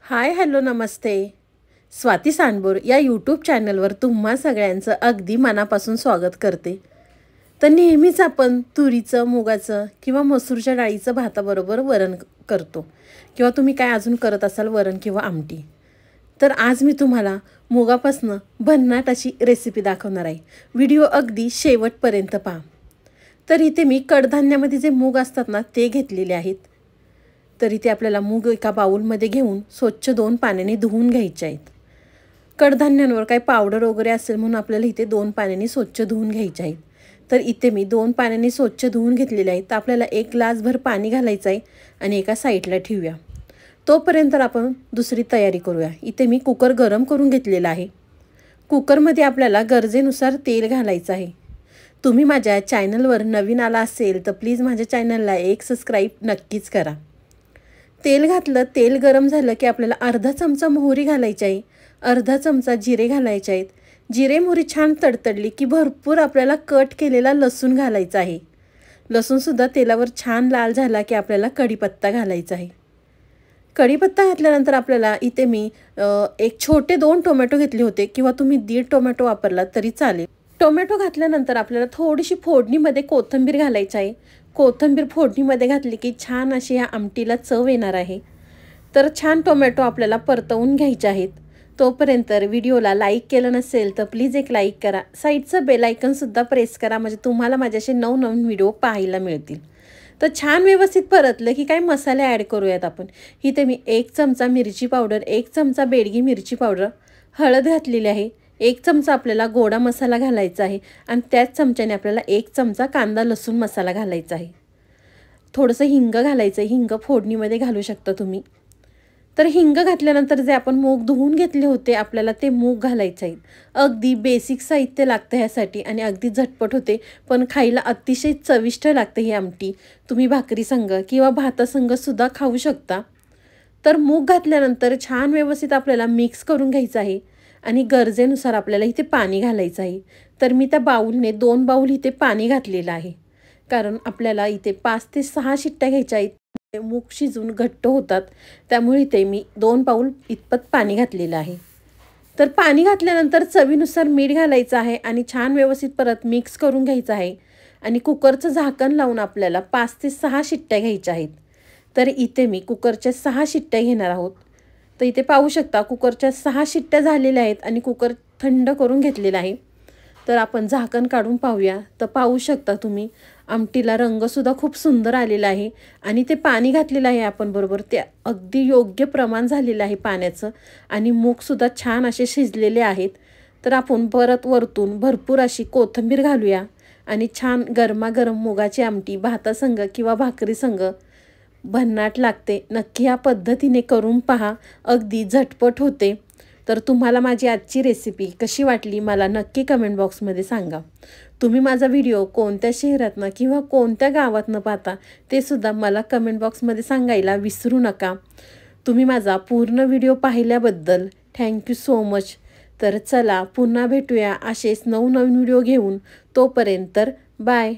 Hi hello नमस्ते. स्वाती सांडबोर या YouTube चॅनलवर तुम्हा सगळ्यांचं अगदी मनापासून स्वागत करते. तर नेहमीच आपण तुरीचं, मुगाचं किंवा मसूरच्या डाळीचं भाताबरोबर वरण करतो किंवा तुम्ही काय अजून करत असाल वरण किंवा आमटी. तर आज मी तुम्हाला मुगापासनं भन्नाट अशी रेसिपी दाखवणार आहे. व्हिडिओ अगदी शेवटपर्यंत पहा. तर इथे मी कडधान्यामध्ये जे मूग असतात ना ते घेतलेले आहेत. तर इथे आपल्याला मूग एका बाउलमध्ये घेऊन स्वच्छ 2 पाण्याने धुवून घ्यायचे आहेत. कडधान्यांवर काही पावडर वगैरे असेल म्हणून आपल्याला इथे 2 पाण्याने स्वच्छ धुवून घ्यायचे आहेत. तर इथे मी 2 पाण्याने स्वच्छ धुवून घेतलेले आहेत. तर आपल्याला 1 ग्लासभर पाणी घालायचं आहे आणि एका साईडला ठेवूया. तोपर्यंत आपण दुसरी तयारी करूया. इथे मी कुकर गरम करून घेतलेला आहे. कुकरमध्ये आपल्याला गरजेनुसार तेल घालायचं आहे. तुम्ही माझ्या चॅनलवर नवीन आला असेल तर प्लीज माझ्या चॅनलला एक सबस्क्राईब नक्कीच करा. तेल घातलं, तेल गरम झालं की आपल्याला अर्धा चमचा मोहरी घालायची आहे, अर्धा चमचा जिरे घालायचे आहेत. जिरे मोहरी छान तडतडली की भरपूर आपल्याला कट केलेला लसूण घालायचा आहे. लसूणसुद्धा तेलावर छान लाल झाला की आपल्याला कढीपत्ता घालायचा आहे. कढीपत्ता घातल्यानंतर आपल्याला इथे मी एक छोटे 2 टोमॅटो घेतले होते किंवा तुम्ही 1.5 टोमॅटो वापरला तरी चालेल. टोमॅटो घातल्यानंतर आपल्याला थोडीशी फोडणीमध्ये कोथिंबीर घालायची आहे. कोथिंबीर फोडणीमध्ये घातली की छान अशी या आमटीला चव येणार आहे. तर छान टोमॅटो आपल्याला परतवून घ्यायचे आहेत. तोपर्यंत व्हिडिओला लाईक केलं नसेल तर प्लीज एक लाईक करा. साईडचं बेल आयकॉनसुद्धा प्रेस करा म्हणजे तुम्हाला माझ्याशी नवनवीन व्हिडिओ पाहायला मिळतील. तर छान व्यवस्थित परतलं की काय मसाले ॲड करूयात आपण. इथे मी 1 चमचा मिरची पावडर, 1 चमचा बेडगी मिरची पावडर, हळद घातलेली आहे. 1 चमचा आपल्याला गोडा मसाला घालायचा आहे आणि त्याच चमच्याने आपल्याला 1 चमचा कांदा लसूण मसाला घालायचा आहे. थोडंसं हिंग घालायचं आहे. हिंग फोडणीमध्ये घालू शकता तुम्ही. तर हिंग घातल्यानंतर जे आपण मूग धुवून घेतले होते आपल्याला ते मूग घालायचे आहेत. अगदी बेसिक साहित्य लागतं ह्यासाठी आणि अगदी झटपट होते, पण खायला अतिशय चविष्ट लागते ही आमटी. तुम्ही भाकरी संग किंवा भातासंगसुद्धा खाऊ शकता. तर मूग घातल्यानंतर छान व्यवस्थित आपल्याला मिक्स करून घ्यायचं आहे आणि गरजेनुसार आपल्याला इथे पाणी घालायचं आहे. तर मी त्या बाऊलने 2 बाऊल इथे पाणी घातलेलं आहे, कारण आपल्याला इथे 5 ते 6 शिट्ट्या घ्यायच्या आहेत. मूग शिजून घट्ट होतात, त्यामुळे इथे मी 2 बाऊल इतपत पाणी घातलेलं आहे. तर पाणी घातल्यानंतर चवीनुसार मीठ घालायचं आहे आणि छान व्यवस्थित परत मिक्स करून घ्यायचं आहे आणि कुकरचं झाकण लावून आपल्याला 5 ते 6 शिट्ट्या घ्यायच्या आहेत. तर इथे मी कुकरच्या 6 शिट्ट्या घेणार आहोत. तर इथे पाहू शकता कुकरच्या 6 शिट्ट्या झालेल्या आहेत आणि कुकर थंड करून घेतलेला आहे. तर आपण झाकण काढून पाहूया. तर पाहू शकता तुम्ही आमटीला रंगसुद्धा खूप सुंदर आलेला आहे आणि ते पाणी घातलेलं आहे आपण बरोबर ते अगदी योग्य प्रमाण झालेलं आहे पाण्याचं आणि मूगसुद्धा छान असे शिजलेले आहेत. तर आपण परत वरतून भरपूर अशी कोथिंबीर घालूया आणि छान गरमागरम मुगाची आमटी भातासंग किंवा भाकरीसंग भन्नाट लागते. नक्की या पद्धतीने करून पहा, अगदी झटपट होते. तर तुम्हाला माझी आजची रेसिपी कशी वाटली मला नक्की कमेंट बॉक्समध्ये सांगा. तुम्ही माझा व्हिडिओ कोणत्या शहरातनं किंवा कोणत्या गावातनं पाहता ते सुद्धा मला कमेंट बॉक्समध्ये सांगायला विसरू नका. तुम्ही माझा पूर्ण व्हिडिओ पाहिल्याबद्दल थँक्यू सो मच. तर चला पुन्हा भेटूया असेच नवनवीन व्हिडिओ घेऊन. तोपर्यंत बाय.